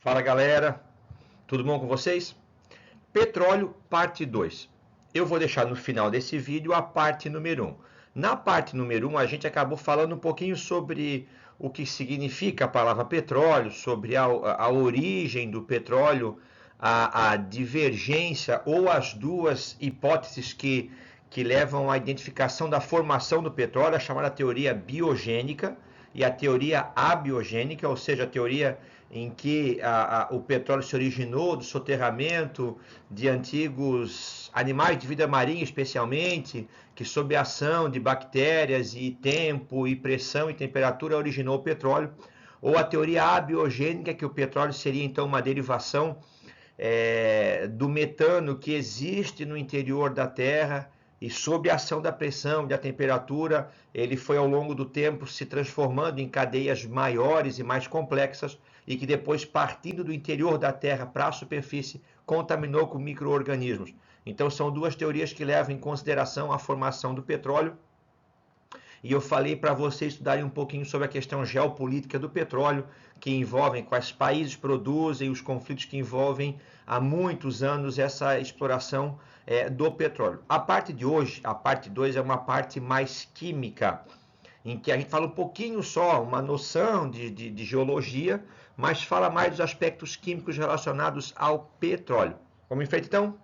Fala galera, tudo bom com vocês? Petróleo, parte 2. Eu vou deixar no final desse vídeo a parte número 1. Na parte número 1 a gente acabou falando um pouquinho sobre o que significa a palavra petróleo, sobre a origem do petróleo, a divergência ou as duas hipóteses que levam à identificação da formação do petróleo, a chamada teoria biogênica e a teoria abiogênica, ou seja, a teoria em que o petróleo se originou do soterramento de antigos animais de vida marinha, especialmente, que sob a ação de bactérias e tempo e pressão e temperatura originou o petróleo, ou a teoria abiogênica, que o petróleo seria então uma derivação do metano que existe no interior da Terra e sob a ação da pressão e da temperatura, ele foi ao longo do tempo se transformando em cadeias maiores e mais complexas e que depois, partindo do interior da Terra para a superfície, contaminou com micro-organismos. Então são duas teorias que levam em consideração a formação do petróleo. E eu falei para vocês estudarem um pouquinho sobre a questão geopolítica do petróleo, que envolvem quais países produzem, os conflitos que envolvem há muitos anos essa exploração do petróleo. A parte de hoje, a parte 2, é uma parte mais química, em que a gente fala um pouquinho só, uma noção de geologia, mas fala mais dos aspectos químicos relacionados ao petróleo. Vamos em frente então?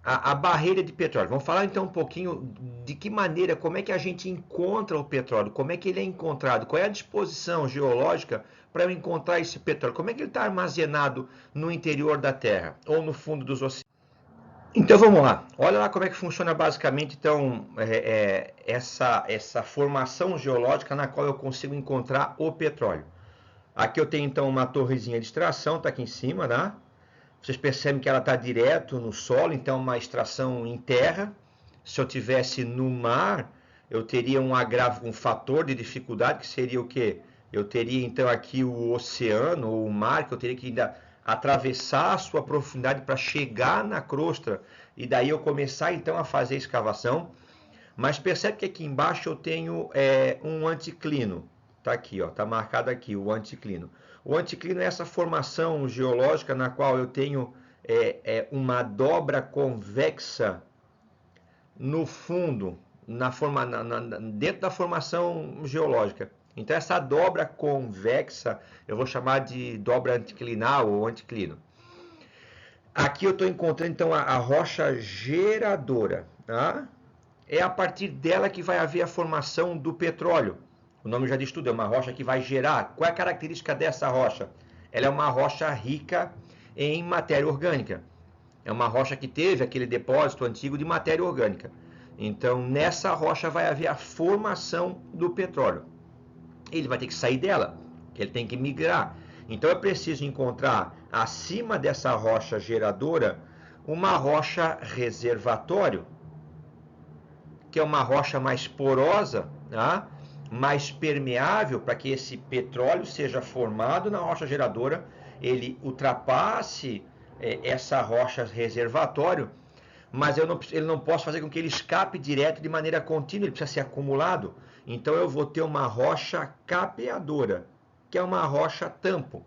A barreira de petróleo. Vamos falar então um pouquinho de que maneira, como é que a gente encontra o petróleo, como é que ele é encontrado, qual é a disposição geológica para eu encontrar esse petróleo, como é que ele está armazenado no interior da Terra ou no fundo dos oceanos. Então vamos lá, olha lá como é que funciona basicamente então essa formação geológica na qual eu consigo encontrar o petróleo. Aqui eu tenho então uma torrezinha de extração, está aqui em cima, né? Vocês percebem que ela está direto no solo, então uma extração em terra. Se eu tivesse no mar, eu teria um fator de dificuldade, que seria o quê? Eu teria então aqui o oceano ou o mar, que eu teria que ainda atravessar a sua profundidade para chegar na crosta e daí eu começar então a fazer a escavação. Mas percebe que aqui embaixo eu tenho um anticlino. Está aqui, ó, tá marcado aqui o anticlino. O anticlino é essa formação geológica na qual eu tenho uma dobra convexa no fundo, dentro da formação geológica. Então essa dobra convexa eu vou chamar de dobra anticlinal ou anticlino. Aqui eu estou encontrando então a rocha geradora, tá? É a partir dela que vai haver a formação do petróleo. O nome já diz tudo, é uma rocha que vai gerar. Qual é a característica dessa rocha? Ela é uma rocha rica em matéria orgânica. É uma rocha que teve aquele depósito antigo de matéria orgânica. Então, nessa rocha vai haver a formação do petróleo. Ele vai ter que sair dela, ele tem que migrar. Então, eu preciso encontrar, acima dessa rocha geradora, uma rocha reservatório, que é uma rocha mais porosa, tá? Mais permeável, para que esse petróleo seja formado na rocha geradora, ele ultrapasse essa rocha reservatório, mas ele não posso fazer com que ele escape direto de maneira contínua, ele precisa ser acumulado. Então eu vou ter uma rocha capeadora, que é uma rocha tampo,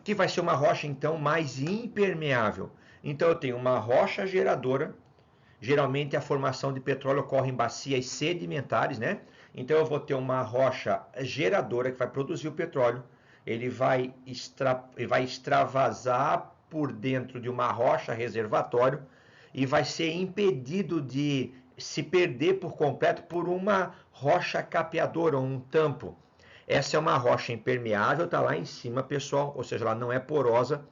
que vai ser uma rocha então mais impermeável. Então eu tenho uma rocha geradora. Geralmente a formação de petróleo ocorre em bacias sedimentares, né? Então eu vou ter uma rocha geradora que vai produzir o petróleo, ele vai extravasar por dentro de uma rocha reservatório e vai ser impedido de se perder por completo por uma rocha capeadora, um tampo. Essa é uma rocha impermeável, está lá em cima, pessoal, ou seja, ela não é porosa,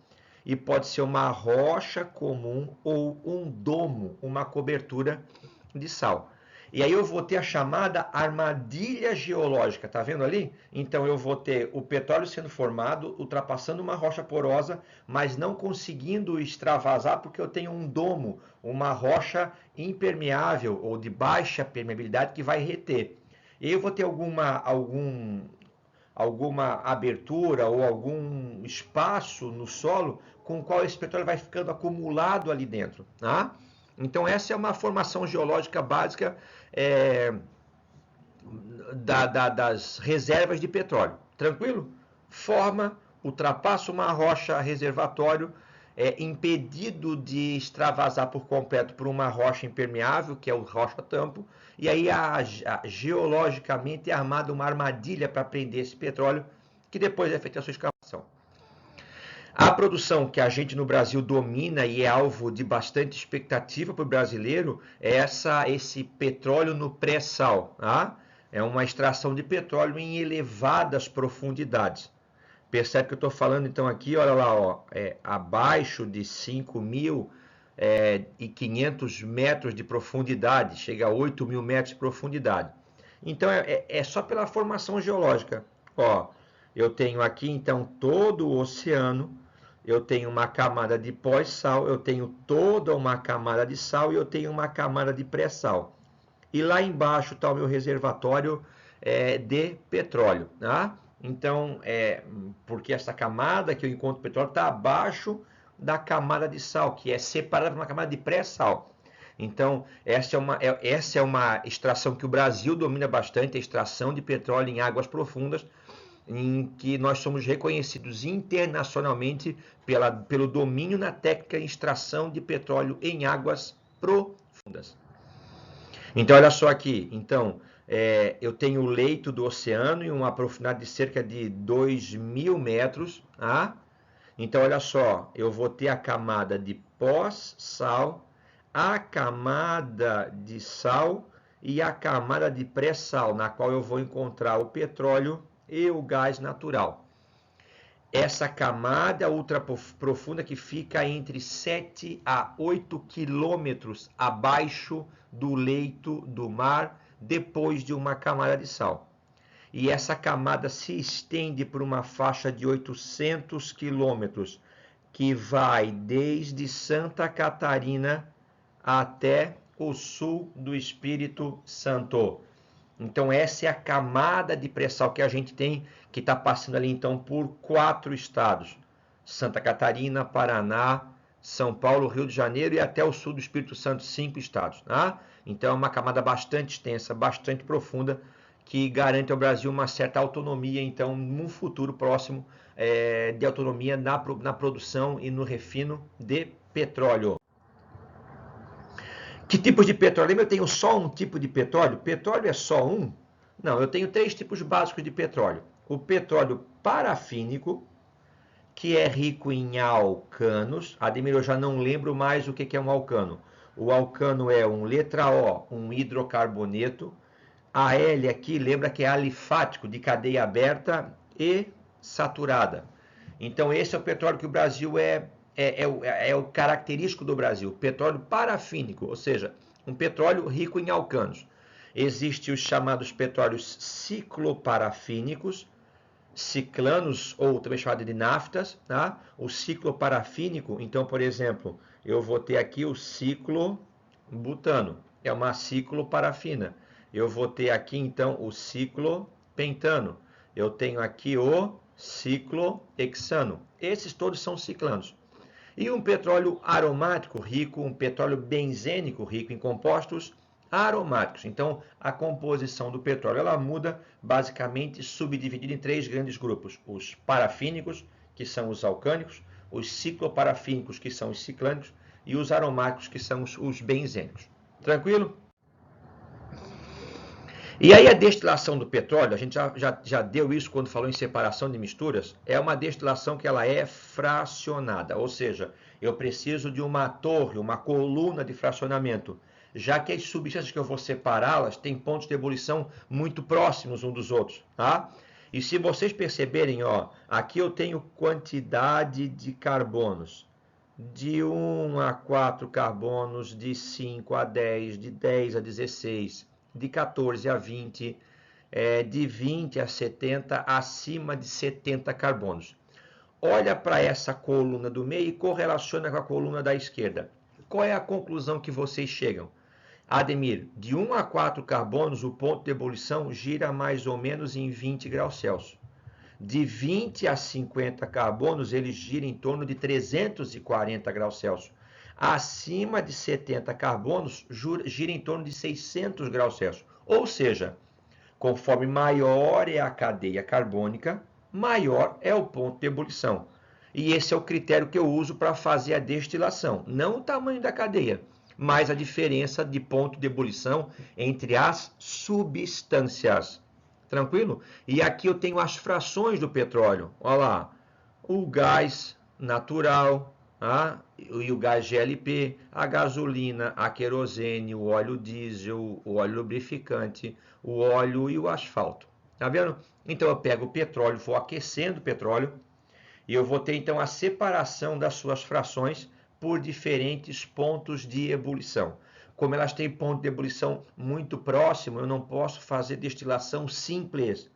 e pode ser uma rocha comum ou um domo, uma cobertura de sal. E aí eu vou ter a chamada armadilha geológica, tá vendo ali? Então eu vou ter o petróleo sendo formado, ultrapassando uma rocha porosa, mas não conseguindo extravasar porque eu tenho um domo, uma rocha impermeável ou de baixa permeabilidade que vai reter. E eu vou ter alguma abertura ou algum espaço no solo com o qual esse petróleo vai ficando acumulado ali dentro. Tá? Então essa é uma formação geológica básica das reservas de petróleo. Tranquilo? Forma, ultrapassa uma rocha reservatório, é impedido de extravasar por completo por uma rocha impermeável, que é o rocha-tampo, e aí geologicamente é armada uma armadilha para prender esse petróleo, que depois é feita a sua escavação. A produção que a gente no Brasil domina e é alvo de bastante expectativa para o brasileiro é esse petróleo no pré-sal. Tá? É uma extração de petróleo em elevadas profundidades. Percebe que eu estou falando então aqui, olha lá, ó, abaixo de 5.500 metros de profundidade, chega a 8.000 metros de profundidade. Então é só pela formação geológica. Ó, eu tenho aqui então todo o oceano, eu tenho uma camada de pós-sal, eu tenho toda uma camada de sal e eu tenho uma camada de pré-sal. E lá embaixo está o meu reservatório de petróleo, tá? Então, porque essa camada que eu encontro petróleo está abaixo da camada de sal, que é separada por uma camada de pré-sal. Então, essa é uma extração que o Brasil domina bastante, a extração de petróleo em águas profundas, em que nós somos reconhecidos internacionalmente pelo domínio na técnica de extração de petróleo em águas profundas. Então, olha só aqui. Então, eu tenho o leito do oceano em uma profundidade de cerca de 2.000 metros. Tá? Então, olha só, eu vou ter a camada de pós-sal, a camada de sal e a camada de pré-sal, na qual eu vou encontrar o petróleo e o gás natural. Essa camada ultra profunda que fica entre 7 a 8 quilômetros abaixo do leito do mar, depois de uma camada de sal. E essa camada se estende por uma faixa de 800 quilômetros, que vai desde Santa Catarina até o sul do Espírito Santo. Então essa é a camada de pré-sal que a gente tem, que está passando ali então por 4 estados: Santa Catarina, Paraná, São Paulo, Rio de Janeiro e até o sul do Espírito Santo, 5 estados. Tá? Então é uma camada bastante extensa, bastante profunda, que garante ao Brasil uma certa autonomia, então, num futuro próximo, de autonomia na produção e no refino de petróleo. Que tipos de petróleo? Eu tenho só um tipo de petróleo? Petróleo é só um? Não, eu tenho 3 tipos básicos de petróleo. O petróleo parafínico, que é rico em alcanos. Ademir, eu já não lembro mais o que é um alcano. O alcano é letra O, um hidrocarboneto. A L aqui lembra que é alifático, de cadeia aberta e saturada. Então esse é o petróleo que o Brasil é o característico do Brasil, petróleo parafínico, ou seja, um petróleo rico em alcanos. Existem os chamados petróleos cicloparafínicos, ciclanos, ou também chamado de naftas, tá? O cicloparafínico, então, por exemplo, eu vou ter aqui o ciclobutano, é uma cicloparafina. Eu vou ter aqui, então, o ciclopentano. Eu tenho aqui o ciclohexano. Esses todos são ciclanos. E um petróleo aromático rico, um petróleo benzênico rico em compostos aromáticos. Então, a composição do petróleo ela muda, basicamente subdividida em 3 grandes grupos: os parafínicos, que são os alcânicos, os cicloparafínicos, que são os ciclânicos, e os aromáticos, que são os benzênicos. Tranquilo? E aí a destilação do petróleo, a gente já deu isso quando falou em separação de misturas, é uma destilação que ela é fracionada, ou seja, eu preciso de uma torre, uma coluna de fracionamento, já que as substâncias que eu vou separá-las têm pontos de ebulição muito próximos uns dos outros, tá? E se vocês perceberem, ó, aqui eu tenho quantidade de carbonos, de 1 a 4 carbonos, de 5 a 10, de 10 a 16, de 14 a 20, de 20 a 70, acima de 70 carbonos. Olha para essa coluna do meio e correlaciona com a coluna da esquerda. Qual é a conclusão que vocês chegam? Ademir, de 1 a 4 carbonos, o ponto de ebulição gira mais ou menos em 20 graus Celsius. De 20 a 50 carbonos, ele gira em torno de 340 graus Celsius. Acima de 70 carbonos, gira em torno de 600 graus Celsius. Ou seja, Conforme maior é a cadeia carbônica, maior é o ponto de ebulição. E esse é o critério que eu uso para fazer a destilação. Não o tamanho da cadeia, mas a diferença de ponto de ebulição entre as substâncias. Tranquilo? E aqui eu tenho as frações do petróleo. Olha lá, o gás natural, e o gás GLP, a gasolina, a querosene, o óleo diesel, o óleo lubrificante, o óleo e o asfalto. Tá vendo? Então eu pego o petróleo, vou aquecendo o petróleo e eu vou ter então a separação das suas frações por diferentes pontos de ebulição. Como elas têm ponto de ebulição muito próximo, eu não posso fazer destilação simples.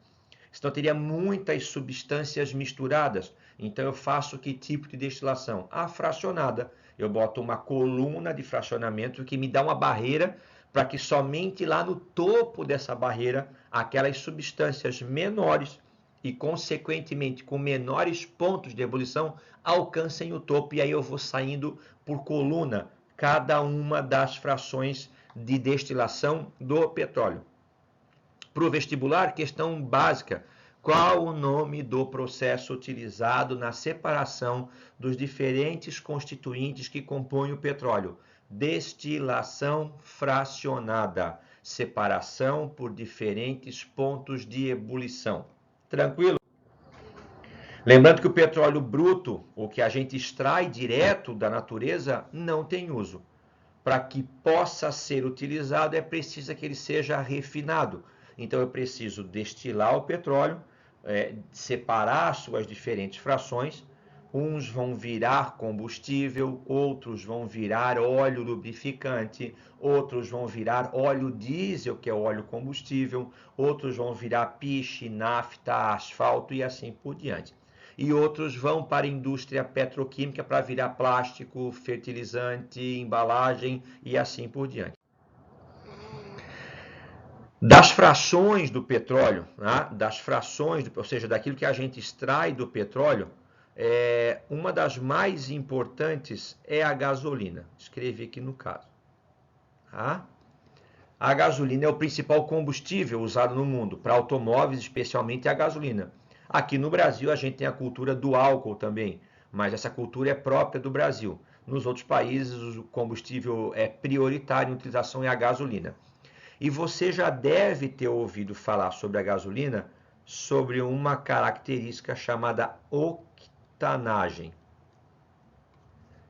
Senão teria muitas substâncias misturadas. Então eu faço que tipo de destilação? A fracionada. Eu boto uma coluna de fracionamento que me dá uma barreira para que somente lá no topo dessa barreira aquelas substâncias menores e consequentemente com menores pontos de ebulição alcancem o topo e aí eu vou saindo por coluna cada uma das frações de destilação do petróleo. Para o vestibular, questão básica. Qual o nome do processo utilizado na separação dos diferentes constituintes que compõem o petróleo? Destilação fracionada. Separação por diferentes pontos de ebulição. Tranquilo? Lembrando que o petróleo bruto, o que a gente extrai direto da natureza, não tem uso. Para que possa ser utilizado, é preciso que ele seja refinado. Então, eu preciso destilar o petróleo, separar suas diferentes frações. Uns vão virar combustível, outros vão virar óleo lubrificante, outros vão virar óleo diesel, que é óleo combustível, outros vão virar piche, nafta, asfalto e assim por diante. E outros vão para a indústria petroquímica para virar plástico, fertilizante, embalagem e assim por diante. Das frações do petróleo, ou seja, daquilo que a gente extrai do petróleo, uma das mais importantes é a gasolina. Escrevi aqui no caso. Tá? A gasolina é o principal combustível usado no mundo, para automóveis especialmente a gasolina. Aqui no Brasil a gente tem a cultura do álcool também, mas essa cultura é própria do Brasil. Nos outros países o combustível é prioritário em utilização é a gasolina. E você já deve ter ouvido falar sobre a gasolina, sobre uma característica chamada octanagem.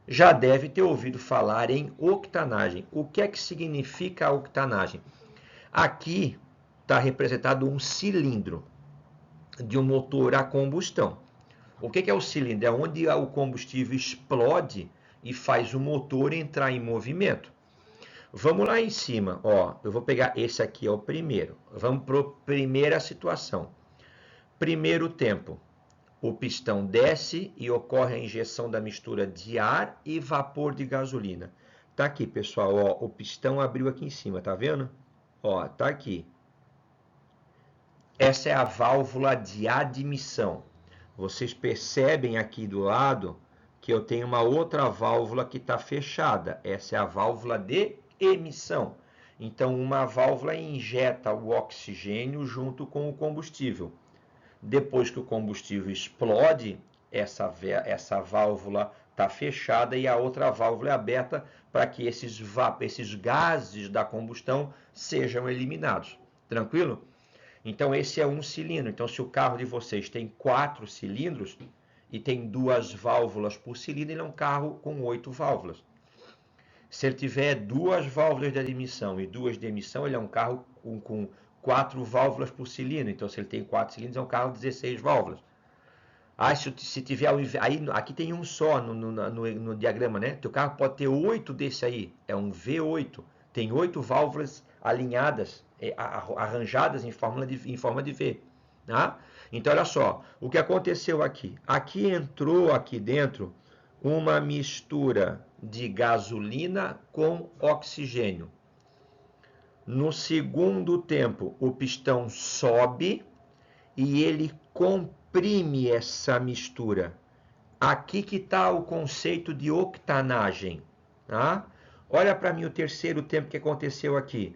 Já deve ter ouvido falar em octanagem. O que é que significa a octanagem? Aqui está representado um cilindro de um motor a combustão. O que é o cilindro? É onde o combustível explode e faz o motor entrar em movimento. Vamos lá em cima, ó, eu vou pegar esse aqui, é o primeiro. Vamos para a primeira situação. Primeiro tempo, o pistão desce e ocorre a injeção da mistura de ar e vapor de gasolina. Tá aqui, pessoal, ó, o pistão abriu aqui em cima, tá vendo? Ó, tá aqui. Essa é a válvula de admissão. Vocês percebem aqui do lado que eu tenho uma outra válvula que está fechada. Essa é a válvula de emissão. Então, uma válvula injeta o oxigênio junto com o combustível. Depois que o combustível explode, essa válvula está fechada e a outra válvula é aberta para que esses gases da combustão sejam eliminados. Tranquilo? Então, esse é um cilindro. Então, se o carro de vocês tem 4 cilindros e tem 2 válvulas por cilindro, ele é um carro com 8 válvulas. Se ele tiver 2 válvulas de admissão e 2 de emissão, ele é um carro com 4 válvulas por cilindro. Então, se ele tem 4 cilindros, é um carro de 16 válvulas. Se tiver, aí, aqui tem um só no diagrama, né? Teu carro pode ter 8 desse aí, é um V8. Tem 8 válvulas alinhadas, arranjadas em forma de V. Tá? Então, olha só, o que aconteceu aqui? Aqui entrou aqui dentro uma mistura de gasolina com oxigênio. No segundo tempo, o pistão sobe e ele comprime essa mistura. Aqui que está o conceito de octanagem. Tá? Olha para mim o terceiro tempo que aconteceu aqui.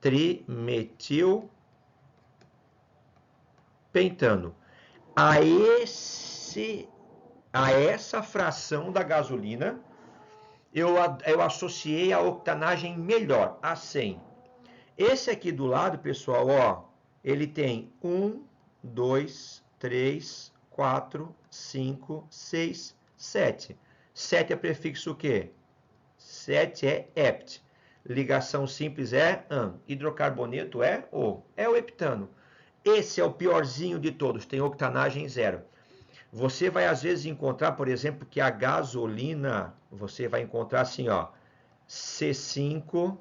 trimetilpentano. A essa fração da gasolina, eu associei a octanagem melhor, a 100. Esse aqui do lado, pessoal, ó, ele tem 1, 2, 3, 4, 5, 6, 7. 7 é prefixo o quê? 7 é hept. Ligação simples é an. Hidrocarboneto é o. É o heptano. Esse é o piorzinho de todos, tem octanagem 0. Você vai às vezes encontrar, por exemplo, que a gasolina, você vai encontrar assim, ó, C5,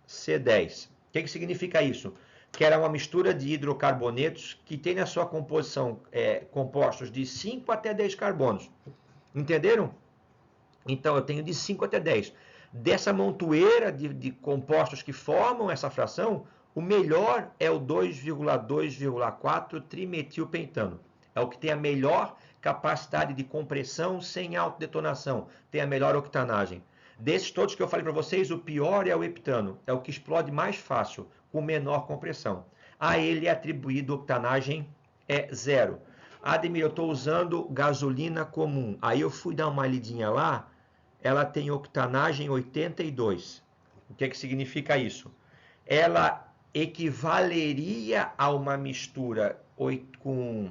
C10. O que significa isso? Que era uma mistura de hidrocarbonetos que tem na sua composição compostos de 5 até 10 carbonos. Entenderam? Então eu tenho de 5 até 10. Dessa montoeira de compostos que formam essa fração, o melhor é o 2,2,4 trimetilpentano. É o que tem a melhor capacidade de compressão sem autodetonação, tem a melhor octanagem. Desses todos que eu falei para vocês, o pior é o heptano, é o que explode mais fácil, com menor compressão. A ele é atribuído octanagem 0. Ademir, eu estou usando gasolina comum. Aí eu fui dar uma lidinha lá, ela tem octanagem 82. O que significa isso? Ela equivaleria a uma mistura com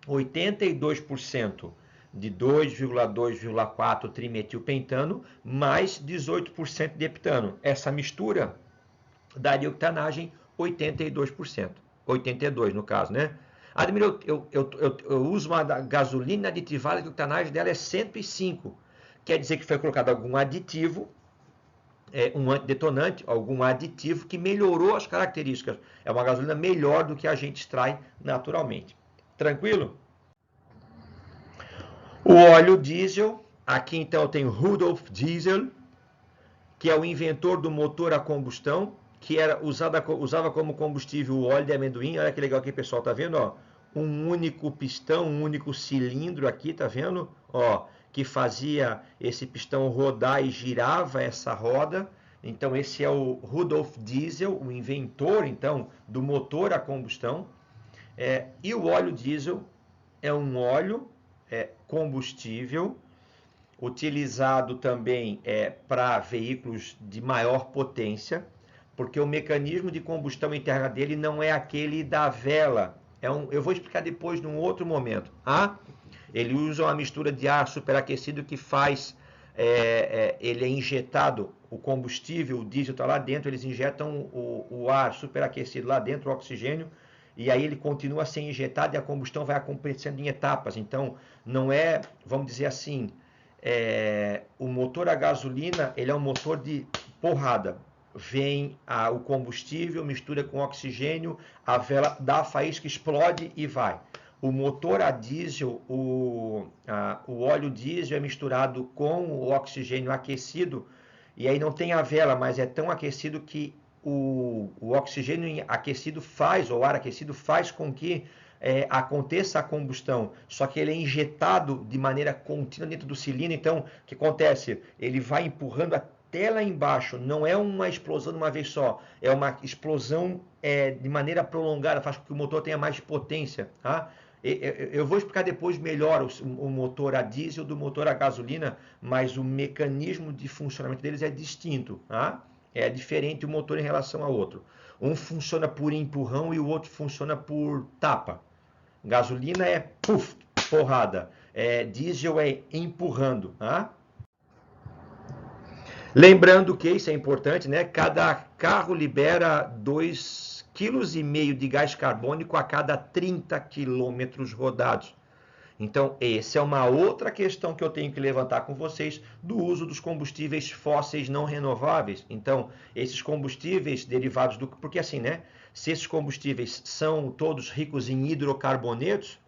82% de 2,2,4 trimetilpentano mais 18% de heptano. Essa mistura daria octanagem 82%. 82 no caso, né? Admir, eu uso uma gasolina aditivada que a octanagem dela é 105. Quer dizer que foi colocado algum aditivo, um antidetonante, algum aditivo que melhorou as características. É uma gasolina melhor do que a gente extrai naturalmente. Tranquilo? O óleo diesel, aqui então eu tenho Rudolf Diesel, que é o inventor do motor a combustão, que usava como combustível o óleo de amendoim. Olha que legal aqui, pessoal, tá vendo? Ó? Um único pistão, um único cilindro aqui, tá vendo? Ó, que fazia esse pistão rodar e girava essa roda. Então esse é o Rudolf Diesel, o inventor então do motor a combustão. E o óleo diesel é um óleo combustível utilizado também para veículos de maior potência, porque o mecanismo de combustão interna dele não é aquele da vela. Eu vou explicar depois num outro momento. Ele usa uma mistura de ar superaquecido que faz, ele é injetado, o combustível, o diesel está lá dentro, eles injetam o ar superaquecido lá dentro, o oxigênio, e aí ele continua a ser injetado e a combustão vai acontecendo em etapas. Então, não é, vamos dizer assim, o motor a gasolina, ele é um motor de porrada. Vem o combustível, mistura com oxigênio, a vela dá a faísca, explode e vai. O motor a diesel, o óleo diesel é misturado com o oxigênio aquecido, e aí não tem a vela, mas é tão aquecido que o oxigênio aquecido faz, ou o ar aquecido faz com que aconteça a combustão, só que ele é injetado de maneira contínua dentro do cilindro. Então, o que acontece? Ele vai empurrando até lá embaixo, não é uma explosão de uma vez só, é uma explosão de maneira prolongada, faz com que o motor tenha mais potência. Tá? Eu vou explicar depois melhor o motor a diesel do motor a gasolina, mas o mecanismo de funcionamento deles é distinto. Tá? É diferente o motor em relação ao outro. Um funciona por empurrão e o outro funciona por tapa. Gasolina é puff, porrada. Diesel é empurrando. Tá? Lembrando que isso é importante, né? Cada carro libera 2,5 kg de gás carbônico a cada 30 km rodados. Então, essa é uma outra questão que eu tenho que levantar com vocês do uso dos combustíveis fósseis não renováveis. Então, esses combustíveis derivados do... Porque assim, né? Se esses combustíveis são todos ricos em hidrocarbonetos,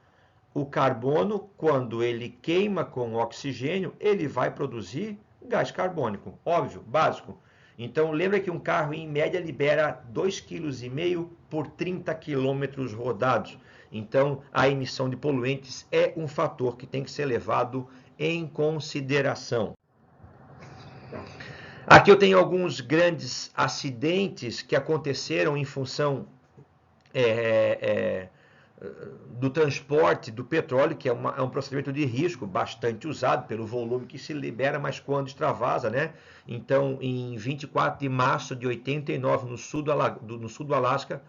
o carbono, quando ele queima com oxigênio, ele vai produzir gás carbônico. Óbvio, básico. Então, lembra que um carro, em média, libera 2,5 kg por 30 km rodados. Então, a emissão de poluentes é um fator que tem que ser levado em consideração. Aqui eu tenho alguns grandes acidentes que aconteceram em função é, do transporte do petróleo, que é um procedimento de risco bastante usado pelo volume que se libera, mas quando extravasa, né? Então, em 24 de março de 89, no sul do Alasca,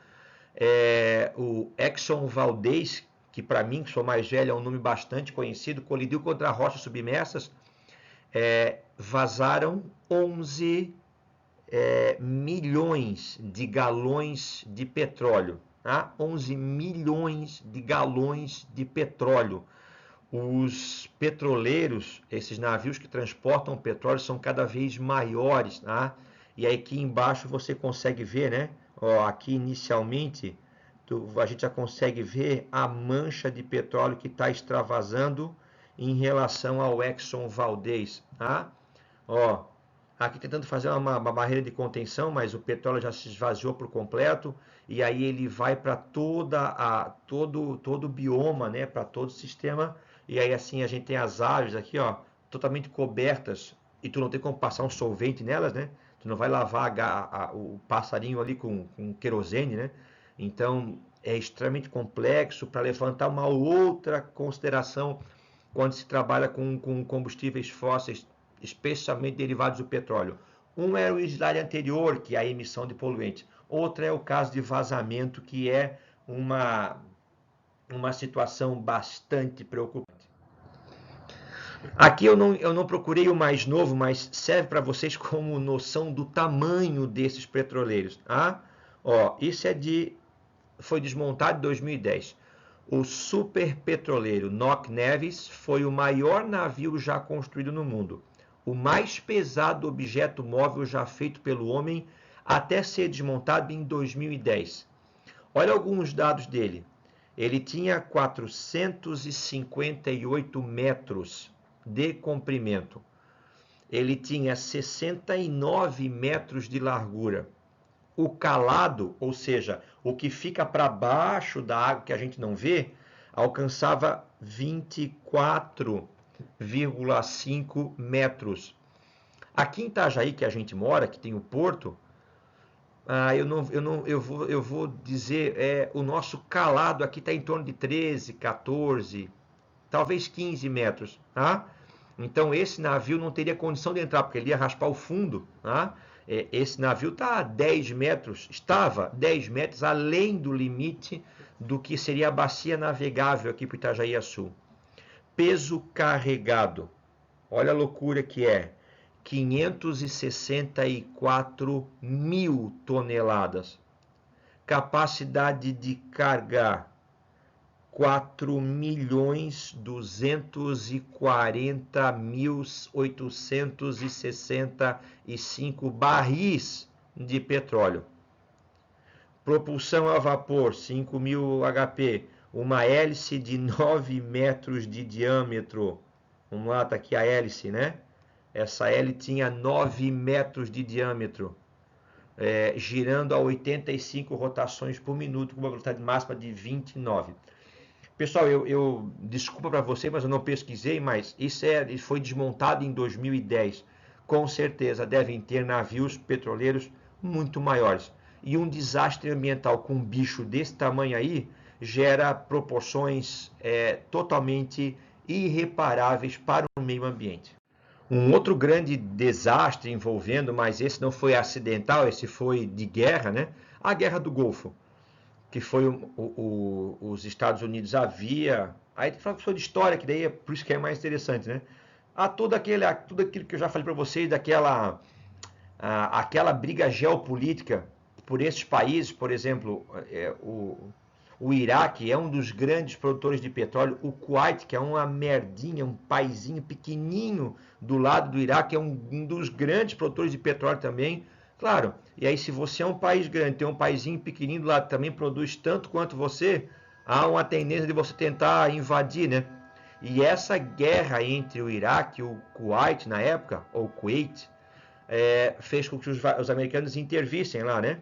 o Exxon Valdez, que para mim, que sou mais velho, é um nome bastante conhecido, colidiu contra rochas submersas, vazaram 11 milhões de galões de petróleo. Tá? 11 milhões de galões de petróleo. Os petroleiros, esses navios que transportam petróleo, são cada vez maiores. Tá? E aí aqui embaixo você consegue ver, né? Ó, aqui inicialmente a gente já consegue ver a mancha de petróleo que está extravasando em relação ao Exxon Valdez. Tá? Ó, aqui tentando fazer uma barreira de contenção, mas o petróleo já se esvaziou por completo e aí ele vai para todo o bioma, né, para todo o sistema. E aí assim a gente tem as aves aqui, ó, totalmente cobertas e tu não tem como passar um solvente nelas, né? Tu não vai lavar o passarinho ali com querosene, né? Então é extremamente complexo para levantar uma outra consideração quando se trabalha com combustíveis fósseis, especialmente derivados do petróleo. Um é o slide anterior, que é a emissão de poluentes. Outro é o caso de vazamento, que é uma situação bastante preocupante. Aqui eu não procurei o mais novo, mas serve para vocês como noção do tamanho desses petroleiros. Tá? Ó, isso foi desmontado em 2010. O superpetroleiro Knock Nevis foi o maior navio já construído no mundo, o mais pesado objeto móvel já feito pelo homem até ser desmontado em 2010. Olha alguns dados dele. Ele tinha 458 metros de comprimento. Ele tinha 69 metros de largura. O calado, ou seja, o que fica para baixo da água que a gente não vê, alcançava 24,5 metros. Aqui em Itajaí, que a gente mora, que tem o porto, eu vou dizer, o nosso calado aqui está em torno de 13, 14, talvez 15 metros, tá? Então esse navio não teria condição de entrar, porque ele ia raspar o fundo, tá? Esse navio está a 10 metros, estava 10 metros além do limite do que seria a bacia navegável aqui para Itajaí Sul. Peso carregado, olha a loucura que é, 564 mil toneladas. Capacidade de cargar 4.240.865 barris de petróleo. Propulsão a vapor, 5.000 HP. Uma hélice de 9 metros de diâmetro. Vamos lá, tá aqui a hélice, né? Essa hélice tinha 9 metros de diâmetro. Girando a 85 rotações por minuto, com uma velocidade máxima de 29. Pessoal, eu desculpa para você, mas eu não pesquisei, mas isso foi desmontado em 2010. Com certeza devem ter navios petroleiros muito maiores. E um desastre ambiental com um bicho desse tamanho aí gera proporções totalmente irreparáveis para o meio ambiente. Um outro grande desastre envolvendo, mas esse não foi acidental, esse foi de guerra, né? A Guerra do Golfo, que foi os Estados Unidos havia. Aí tem que falar de história, que daí é por isso que é mais interessante, né? Tudo aquilo que eu já falei para vocês, aquela briga geopolítica por esses países, por exemplo, o Iraque é um dos grandes produtores de petróleo, o Kuwait, que é uma merdinha, um paizinho pequenininho do lado do Iraque, é um dos grandes produtores de petróleo também. Claro, e aí se você é um país grande, tem um paizinho pequenininho do lado que também produz tanto quanto você, há uma tendência de você tentar invadir, né? E essa guerra entre o Iraque e o Kuwait na época, ou Kuwait, fez com que os americanos intervissem lá, né?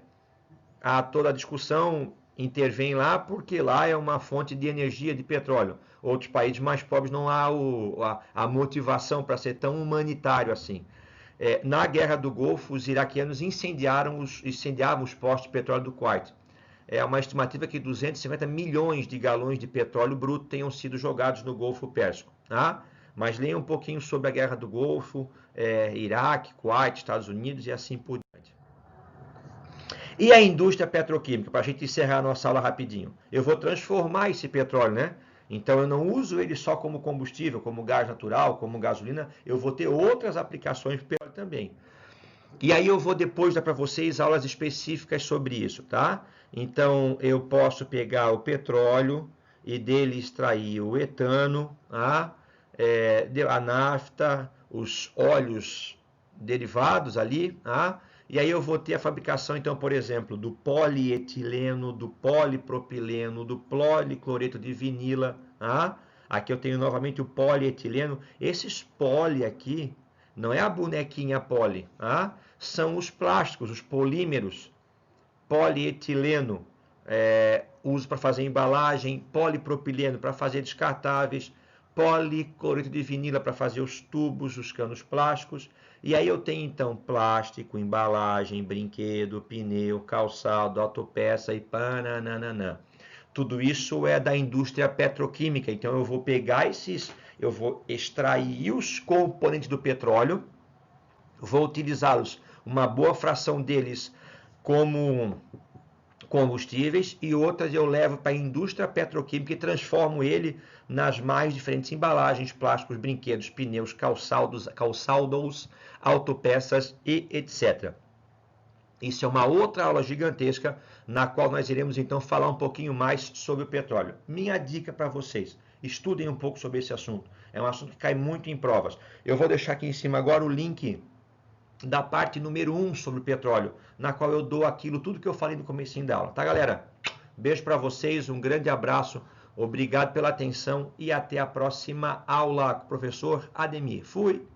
Toda a discussão intervém lá porque lá é uma fonte de energia de petróleo. Outros países mais pobres não há a motivação para ser tão humanitário assim. Na Guerra do Golfo, os iraquianos incendiavam os postos de petróleo do Kuwait. É uma estimativa que 250 milhões de galões de petróleo bruto tenham sido jogados no Golfo Pérsico. Tá? Mas leia um pouquinho sobre a Guerra do Golfo, Iraque, Kuwait, Estados Unidos e assim por diante. E a indústria petroquímica, para a gente encerrar a nossa aula rapidinho. Eu vou transformar esse petróleo, né? Então eu não uso ele só como combustível, como gás natural, como gasolina, eu vou ter outras aplicações para o petróleo também. E aí eu vou depois dar para vocês aulas específicas sobre isso, tá? Então eu posso pegar o petróleo e dele extrair o etano, tá? A nafta, os óleos derivados ali, tá? E aí eu vou ter a fabricação, então, por exemplo, do polietileno, do polipropileno, do policloreto de vinila, tá? Aqui eu tenho novamente o polietileno. Esses poli aqui, não é a bonequinha poli, tá? São os plásticos, os polímeros. Polietileno, uso para fazer embalagem, polipropileno para fazer descartáveis, policloreto de vinila para fazer os tubos, os canos plásticos. E aí eu tenho então plástico, embalagem, brinquedo, pneu, calçado, autopeça e pananana. Tudo isso é da indústria petroquímica. Então eu vou pegar eu vou extrair os componentes do petróleo, vou utilizá-los, uma boa fração deles como combustíveis e outras eu levo para a indústria petroquímica e transformo ele nas mais diferentes embalagens, plásticos, brinquedos, pneus, calçados, autopeças e etc. Isso é uma outra aula gigantesca na qual nós iremos então falar um pouquinho mais sobre o petróleo. Minha dica para vocês, estudem um pouco sobre esse assunto. É um assunto que cai muito em provas. Eu vou deixar aqui em cima agora o link da parte número 1 sobre o petróleo, na qual eu dou aquilo, tudo que eu falei no comecinho da aula, tá, galera? Beijo para vocês, um grande abraço, obrigado pela atenção e até a próxima aula com o professor Ademir. Fui!